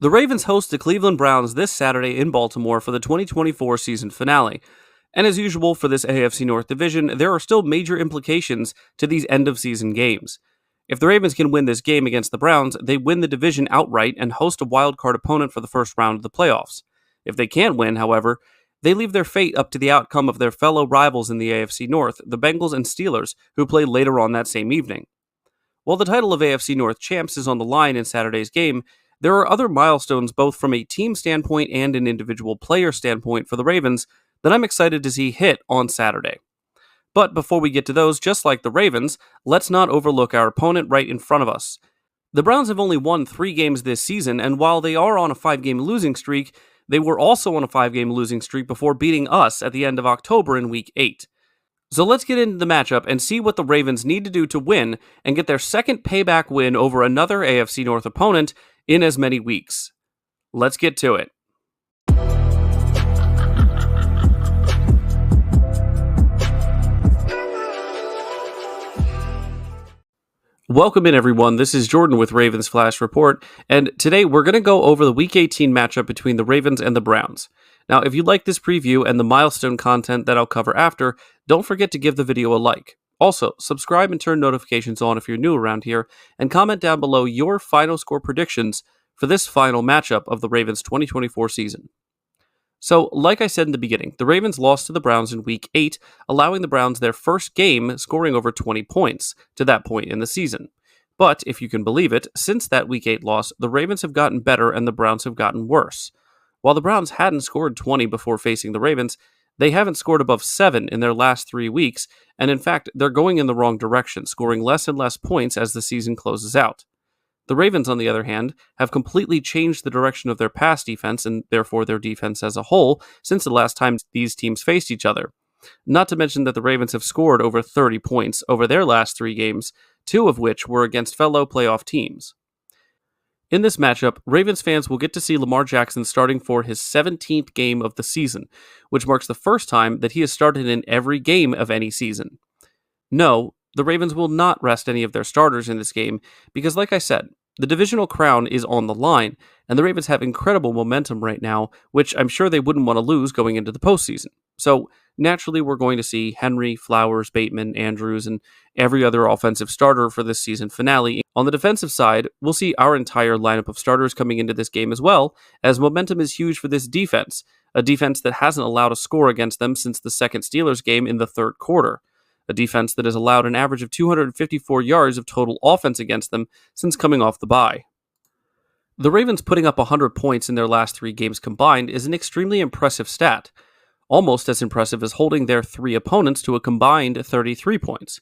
The Ravens host the Cleveland Browns this Saturday in Baltimore for the 2024 season finale. And as usual for this AFC North division, there are still major implications to these end-of-season games. If the Ravens can win this game against the Browns, they win the division outright and host a wild-card opponent for the first round of the playoffs. If they can't win, however, they leave their fate up to the outcome of their fellow rivals in the AFC North, the Bengals and Steelers, who play later on that same evening. While the title of AFC North champs is on the line in Saturday's game, there are other milestones both from a team standpoint and an individual player standpoint for the Ravens that I'm excited to see hit on Saturday. But before we get to those, just like the Ravens, let's not overlook our opponent right in front of us. The Browns have only won 3 games this season, and while they are on a 5-game losing streak, they were also on a 5-game losing streak before beating us at the end of October in Week 8. So let's get into the matchup and see what the Ravens need to do to win and get their second payback win over another AFC North opponent in as many weeks. Let's get to it. Welcome in, everyone. This is Jordan with Ravens Flash Report, and today we're going to go over the Week 18 matchup between the Ravens and the Browns. Now, if you like this preview and the milestone content that I'll cover after, don't forget to give the video a like. Also, subscribe and turn notifications on if you're new around here, and comment down below your final score predictions for this final matchup of the Ravens 2024 season. So, like I said in the beginning, the Ravens lost to the Browns in Week 8, allowing the Browns their first game scoring over 20 points to that point in the season. But, if you can believe it, since that Week 8 loss, the Ravens have gotten better and the Browns have gotten worse. While the Browns hadn't scored 20 before facing the Ravens, they haven't scored above 7 in their last 3 weeks, and in fact, they're going in the wrong direction, scoring less and less points as the season closes out. The Ravens, on the other hand, have completely changed the direction of their pass defense and therefore their defense as a whole since the last time these teams faced each other. Not to mention that the Ravens have scored over 30 points over their last 3 games, 2 of which were against fellow playoff teams. In this matchup, Ravens fans will get to see Lamar Jackson starting for his 17th game of the season, which marks the first time that he has started in every game of any season. No, the Ravens will not rest any of their starters in this game because, like I said, the divisional crown is on the line, and the Ravens have incredible momentum right now, which I'm sure they wouldn't want to lose going into the postseason. So, naturally, we're going to see Henry, Flowers, Bateman, Andrews, and every other offensive starter for this season finale. On the defensive side, we'll see our entire lineup of starters coming into this game as well, as momentum is huge for this defense, a defense that hasn't allowed a score against them since the second Steelers game in the third quarter. A defense that has allowed an average of 254 yards of total offense against them since coming off the bye. The Ravens putting up 100 points in their last 3 games combined is an extremely impressive stat, almost as impressive as holding their 3 opponents to a combined 33 points.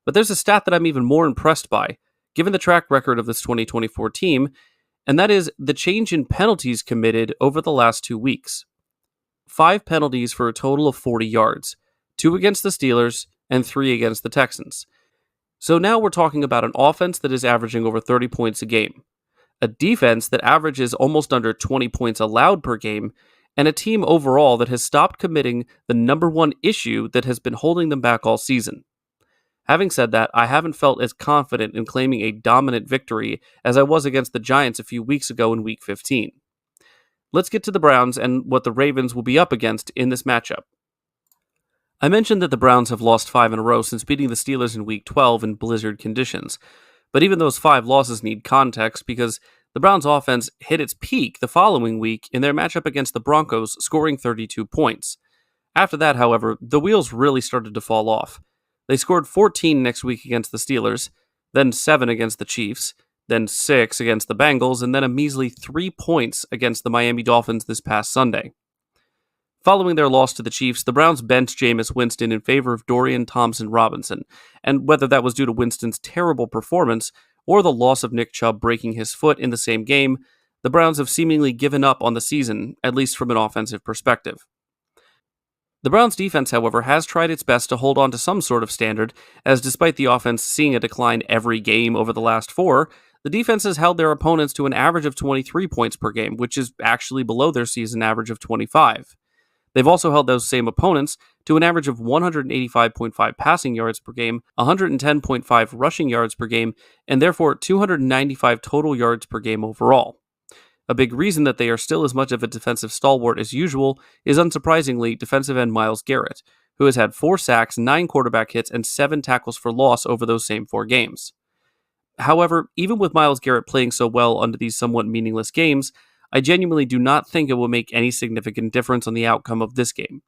But there's a stat that I'm even more impressed by, given the track record of this 2024 team, and that is the change in penalties committed over the last 2 weeks. 5 penalties for a total of 40 yards, 2 against the Steelers, and 3 against the Texans. So now we're talking about an offense that is averaging over 30 points a game, a defense that averages almost under 20 points allowed per game, and a team overall that has stopped committing the number one issue that has been holding them back all season. Having said that, I haven't felt as confident in claiming a dominant victory as I was against the Giants a few weeks ago in Week 15. Let's get to the Browns and what the Ravens will be up against in this matchup. I mentioned that the Browns have lost 5 in a row since beating the Steelers in Week 12 in blizzard conditions. But even those 5 losses need context because the Browns' offense hit its peak the following week in their matchup against the Broncos, scoring 32 points. After that, however, the wheels really started to fall off. They scored 14 next week against the Steelers, then 7 against the Chiefs, then 6 against the Bengals, and then a measly 3 points against the Miami Dolphins this past Sunday. Following their loss to the Chiefs, the Browns benched Jameis Winston in favor of Dorian Thompson-Robinson, and whether that was due to Winston's terrible performance or the loss of Nick Chubb breaking his foot in the same game, the Browns have seemingly given up on the season, at least from an offensive perspective. The Browns' defense, however, has tried its best to hold on to some sort of standard, as despite the offense seeing a decline every game over the last 4, the defense has held their opponents to an average of 23 points per game, which is actually below their season average of 25. They've also held those same opponents to an average of 185.5 passing yards per game, 110.5 rushing yards per game, and therefore 295 total yards per game overall. A big reason that they are still as much of a defensive stalwart as usual is unsurprisingly defensive end Myles Garrett, who has had 4 sacks, 9 quarterback hits, and 7 tackles for loss over those same 4 games. However, even with Myles Garrett playing so well under these somewhat meaningless games, I genuinely do not think it will make any significant difference on the outcome of this game.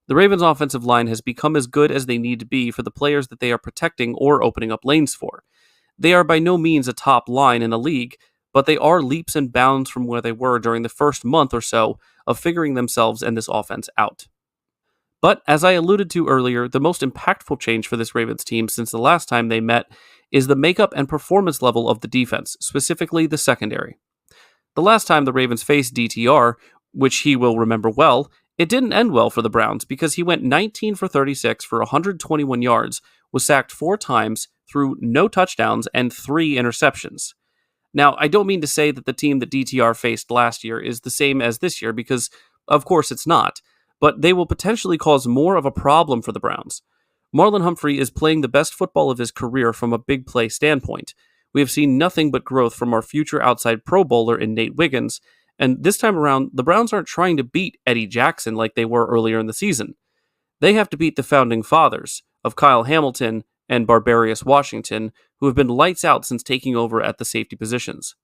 The Ravens' offensive line has become as good as they need to be for the players that they are protecting or opening up lanes for. They are by no means a top line in the league, but they are leaps and bounds from where they were during the first month or so of figuring themselves and this offense out. But as I alluded to earlier, the most impactful change for this Ravens team since the last time they met is the makeup and performance level of the defense, specifically the secondary. The last time the Ravens faced DTR, which he will remember well, it didn't end well for the Browns because he went 19 for 36 for 121 yards, was sacked 4 times, threw no touchdowns, and 3 interceptions. Now, I don't mean to say that the team that DTR faced last year is the same as this year because, of course, it's not, but they will potentially cause more of a problem for the Browns. Marlon Humphrey is playing the best football of his career from a big play standpoint. We have seen nothing but growth from our future outside Pro Bowler in Nate Wiggins, and this time around, the Browns aren't trying to beat Eddie Jackson like they were earlier in the season. They have to beat the founding fathers of Kyle Hamilton and Barbarius Washington, who have been lights out since taking over at the safety positions.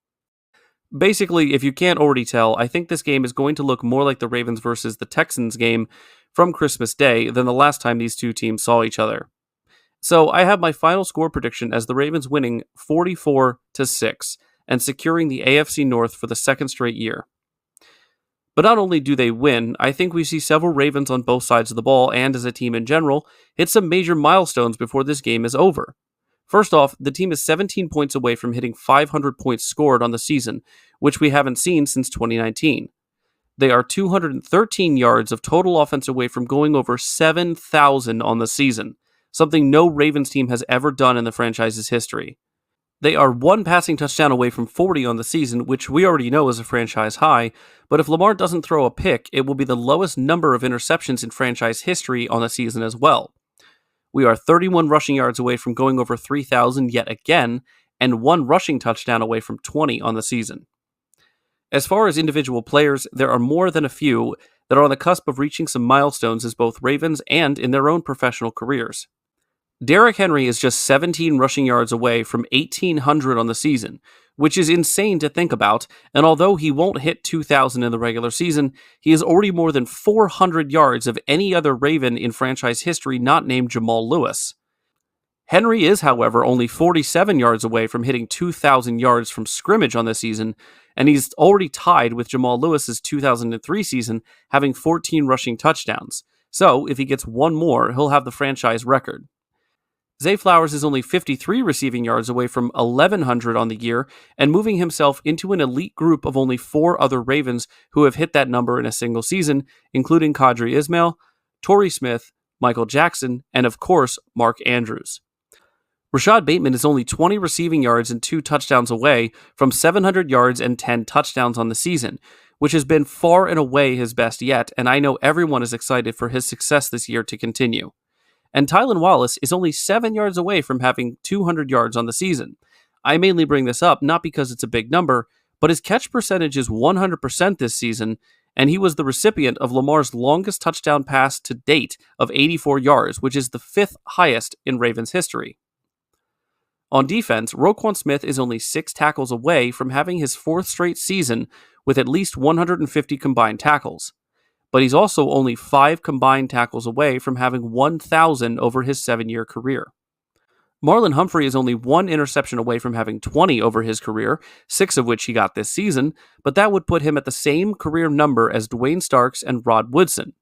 Basically, if you can't already tell, I think this game is going to look more like the Ravens versus the Texans game from Christmas Day than the last time these two teams saw each other. So I have my final score prediction as the Ravens winning 44-6 and securing the AFC North for the second straight year. But not only do they win, I think we see several Ravens on both sides of the ball and as a team in general hit some major milestones before this game is over. First off, the team is 17 points away from hitting 500 points scored on the season, which we haven't seen since 2019. They are 213 yards of total offense away from going over 7,000 on the season, something no Ravens team has ever done in the franchise's history. They are 1 passing touchdown away from 40 on the season, which we already know is a franchise high, but if Lamar doesn't throw a pick, it will be the lowest number of interceptions in franchise history on a season as well. We are 31 rushing yards away from going over 3,000 yet again, and 1 rushing touchdown away from 20 on the season. As far as individual players, there are more than a few that are on the cusp of reaching some milestones as both Ravens and in their own professional careers. Derrick Henry is just 17 rushing yards away from 1,800 on the season, which is insane to think about, and although he won't hit 2,000 in the regular season, he is already more than 400 yards of any other Raven in franchise history not named Jamal Lewis. Henry is, however, only 47 yards away from hitting 2,000 yards from scrimmage on the season, and he's already tied with Jamal Lewis's 2003 season, having 14 rushing touchdowns. So, if he gets one more, he'll have the franchise record. Zay Flowers is only 53 receiving yards away from 1,100 on the year and moving himself into an elite group of only 4 other Ravens who have hit that number in a single season, including Qadry Ismail, Torrey Smith, Michael Jackson, and of course, Mark Andrews. Rashad Bateman is only 20 receiving yards and 2 touchdowns away from 700 yards and 10 touchdowns on the season, which has been far and away his best yet, and I know everyone is excited for his success this year to continue. And Tylan Wallace is only 7 yards away from having 200 yards on the season. I mainly bring this up not because it's a big number, but his catch percentage is 100% this season, and he was the recipient of Lamar's longest touchdown pass to date of 84 yards, which is the 5th highest in Ravens history. On defense, Roquan Smith is only 6 tackles away from having his 4th straight season with at least 150 combined tackles. But he's also only 5 combined tackles away from having 1,000 over his 7-year career. Marlon Humphrey is only 1 interception away from having 20 over his career, 6 of which he got this season, but that would put him at the same career number as Dwayne Starks and Rod Woodson.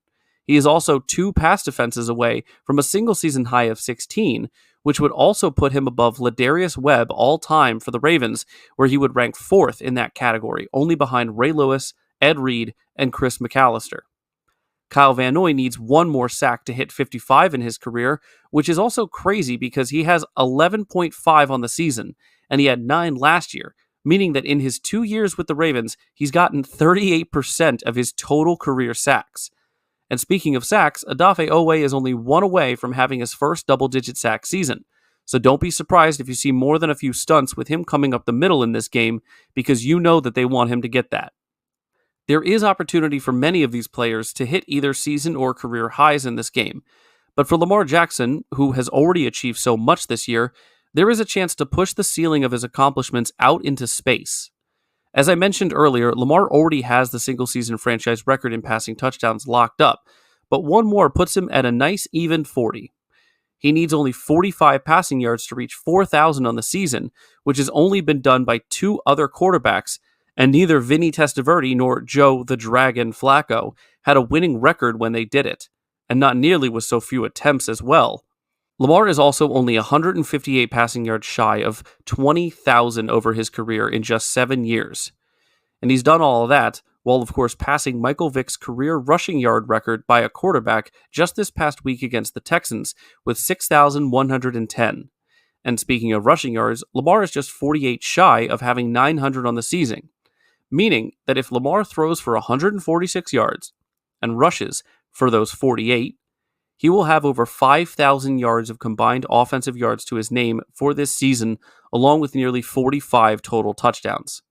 He is also 2 pass defenses away from a single season high of 16, which would also put him above Ladarius Webb all-time for the Ravens, where he would rank 4th in that category, only behind Ray Lewis, Ed Reed, and Chris McAllister. Kyle Van Noy needs 1 more sack to hit 55 in his career, which is also crazy because he has 11.5 on the season, and he had 9 last year, meaning that in his 2 years with the Ravens, he's gotten 38% of his total career sacks. And speaking of sacks, Odafe Owe is only 1 away from having his first double-digit sack season. So don't be surprised if you see more than a few stunts with him coming up the middle in this game, because you know that they want him to get that. There is opportunity for many of these players to hit either season or career highs in this game, but for Lamar Jackson, who has already achieved so much this year, there is a chance to push the ceiling of his accomplishments out into space. As I mentioned earlier, Lamar already has the single season franchise record in passing touchdowns locked up, but one more puts him at a nice even 40. He needs only 45 passing yards to reach 4,000 on the season, which has only been done by two other quarterbacks, and neither Vinny Testaverde nor Joe the Dragon Flacco had a winning record when they did it, and not nearly with so few attempts as well. Lamar is also only 158 passing yards shy of 20,000 over his career in just 7 years. And he's done all of that while, of course, passing Michael Vick's career rushing yard record by a quarterback just this past week against the Texans with 6,110. And speaking of rushing yards, Lamar is just 48 shy of having 900 on the season, meaning that if Lamar throws for 146 yards and rushes for those 48, he will have over 5,000 yards of combined offensive yards to his name for this season, along with nearly 45 total touchdowns.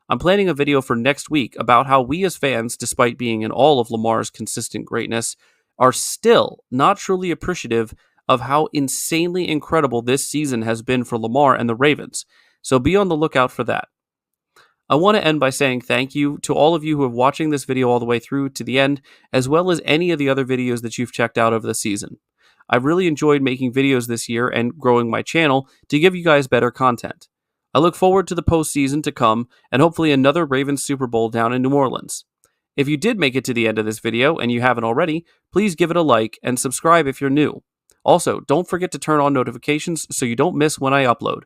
I'm planning a video for next week about how we as fans, despite being in all of Lamar's consistent greatness, are still not truly appreciative of how insanely incredible this season has been for Lamar and the Ravens, so be on the lookout for that. I want to end by saying thank you to all of you who are watching this video all the way through to the end, as well as any of the other videos that you've checked out over the season. I've really enjoyed making videos this year and growing my channel to give you guys better content. I look forward to the postseason to come and hopefully another Ravens Super Bowl down in New Orleans. If you did make it to the end of this video and you haven't already, please give it a like and subscribe if you're new. Also, don't forget to turn on notifications so you don't miss when I upload.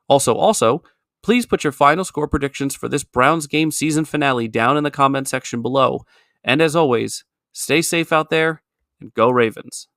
Also, please put your final score predictions for this Browns game season finale down in the comment section below. And as always, stay safe out there and go Ravens.